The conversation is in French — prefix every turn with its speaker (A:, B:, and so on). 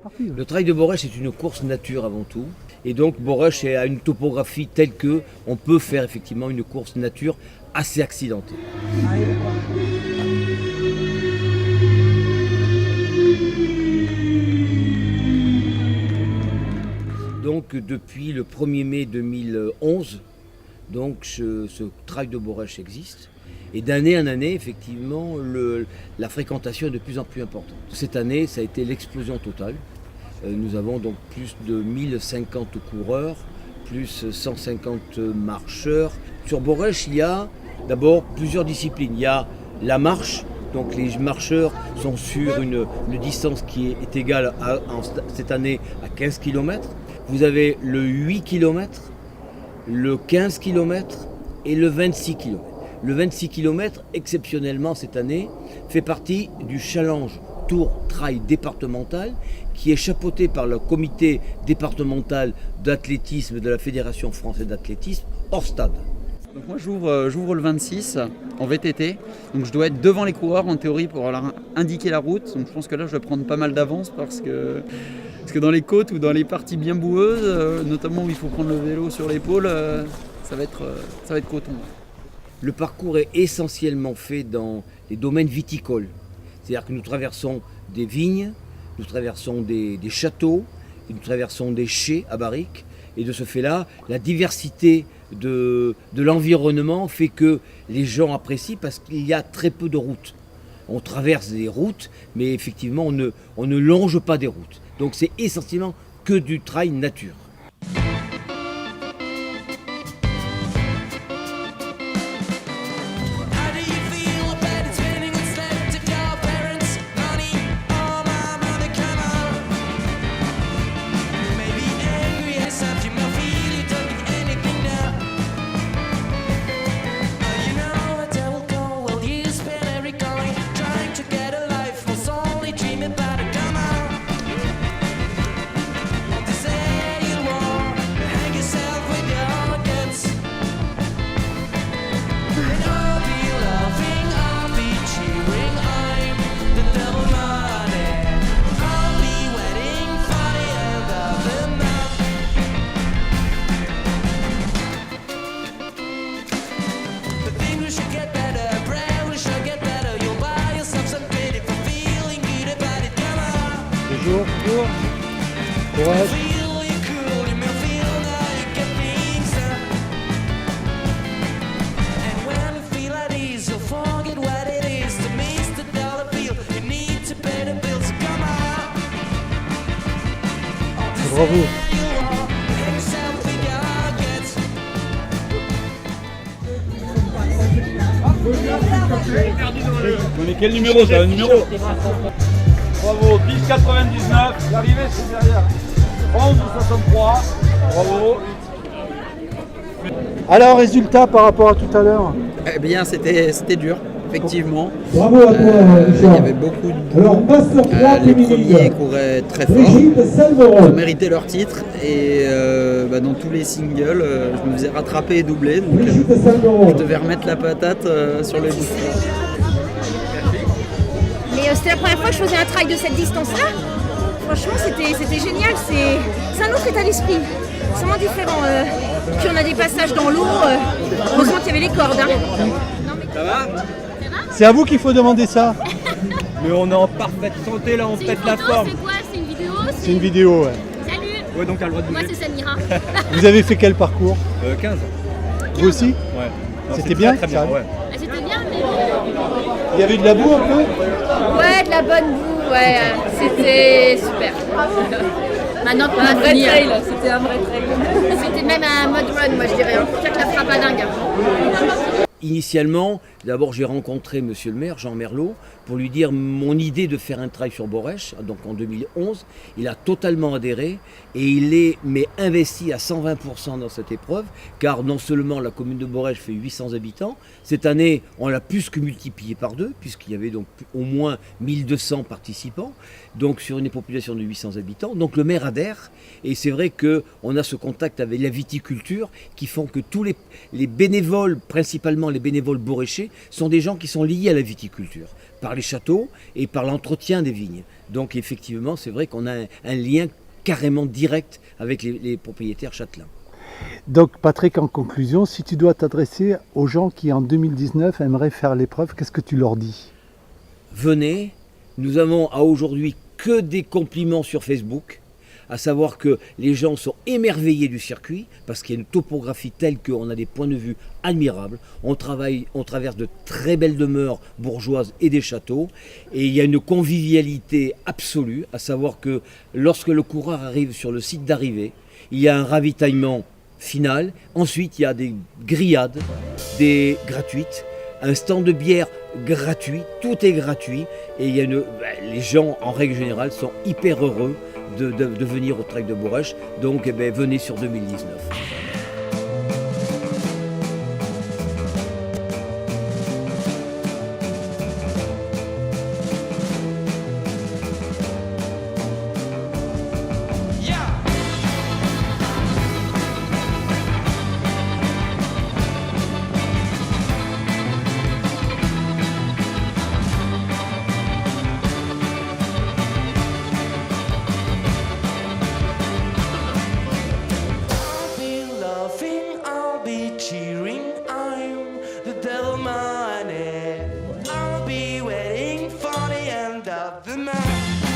A: partie.
B: Le trail de Borèche est une course nature avant tout. Et donc Borèche a une topographie telle que on peut faire effectivement une course nature assez accidentée. Donc depuis le 1er mai 2011, donc ce trail de Borèche existe. Et d'année en année, effectivement, la fréquentation est de plus en plus importante. Cette année, ça a été l'explosion totale. Nous avons donc plus de 1050 coureurs, plus 150 marcheurs. Sur Borèche, il y a d'abord plusieurs disciplines. Il y a la marche, donc les marcheurs sont sur une distance qui est égale cette année à 15 km. Vous avez le 8 km, le 15 km et le 26 km. Le 26 km, exceptionnellement cette année, fait partie du challenge Tour Trail départemental qui est chapeauté par le comité départemental d'athlétisme de la Fédération française d'athlétisme hors stade.
C: Donc moi j'ouvre le 26 en VTT, donc je dois être devant les coureurs en théorie pour leur indiquer la route. Donc je pense que là je vais prendre pas mal d'avance parce que dans les côtes ou dans les parties bien boueuses, notamment où il faut prendre le vélo sur l'épaule, ça va être coton.
B: Le parcours est essentiellement fait dans les domaines viticoles. C'est-à-dire que nous traversons des vignes, nous traversons des châteaux, et nous traversons des chais à barriques. Et de ce fait-là, la diversité de l'environnement fait que les gens apprécient parce qu'il y a très peu de routes. On traverse des routes, mais effectivement, on ne longe pas des routes. Donc c'est essentiellement que du trail nature.
A: Bonjour, courage. Bravo.
D: On est quel numéro ça? Un numéro? Bravo, 10,99, l'arrivée c'est derrière. 11,63, bravo.
A: Alors, résultat par rapport à tout à l'heure?
C: Eh bien c'était dur, effectivement.
E: Bravo à toi,
C: Il y avait beaucoup de boue.
E: Alors, Master 3
C: Les
E: féminine.
C: premiers couraient très fort.
E: Brigitte
C: Ils
E: Salmeron.
C: méritaient leur titre et dans tous les singles, je me faisais rattraper et doubler. Donc
E: Brigitte
C: je
E: Salmeron.
C: devais remettre la patate sur les bouts.
F: Mais c'était la première fois que je faisais un trail de cette distance-là. Franchement, c'était génial. C'est un autre état d'esprit. C'est vraiment différent. Puis on a des passages dans l'eau. Heureusement qu'il y avait les cordes. Hein.
D: Ça va?
A: C'est à vous qu'il faut demander ça.
D: Mais on est en parfaite santé là, on pète la forme.
G: C'est quoi? C'est une vidéo?
A: C'est une vidéo, ouais.
G: Salut!
D: Ouais, donc à le droit de
G: Moi
D: bouger.
G: c'est Samira.
A: Vous avez fait quel parcours?
D: 15.
A: Vous aussi?
D: Ouais. Non,
A: C'était
D: c'est
A: bien,
D: très bien,
A: ça
D: ouais.
G: Ah, c'était bien, mais
A: Il y avait de la boue un peu?
F: Ouais, de la bonne boue. Ouais, c'était super.
G: maintenant qu'on
F: Un
G: a
F: vrai
G: fini.
F: trail. C'était un vrai trail.
G: C'était même un mode run, moi je dirais. Peut-être la frappe à dingue.
B: Initialement, d'abord j'ai rencontré monsieur le maire, Jean Merlot, pour lui dire mon idée de faire un trail sur Borèche, donc en 2011. Il a totalement adhéré et il est investi à 120% dans cette épreuve, car non seulement la commune de Borèche fait 800 habitants, cette année on l'a plus que multiplié par deux, puisqu'il y avait donc au moins 1200 participants, donc sur une population de 800 habitants. Donc le maire adhère et c'est vrai qu'on a ce contact avec la viticulture qui font que tous les bénévoles, principalement les bénévoles boréchais, sont des gens qui sont liés à la viticulture, par les châteaux et par l'entretien des vignes. Donc effectivement, c'est vrai qu'on a un lien carrément direct avec les propriétaires châtelains.
A: Donc Patrick, en conclusion, si tu dois t'adresser aux gens qui en 2019 aimeraient faire l'épreuve, qu'est-ce que tu leur dis?
B: Venez, nous avons à aujourd'hui que des compliments sur Facebook, à savoir que les gens sont émerveillés du circuit parce qu'il y a une topographie telle qu'on a des points de vue admirables. On traverse de très belles demeures bourgeoises et des châteaux, et il y a une convivialité absolue, à savoir que lorsque le coureur arrive sur le site d'arrivée, il y a un ravitaillement final. Ensuite, il y a des grillades, des gratuites, un stand de bière gratuit, tout est gratuit, et il y a les gens en règle générale sont hyper heureux de venir au Trek de Beaurèche, donc venez sur 2019.
E: I'll be waiting for the end of the night.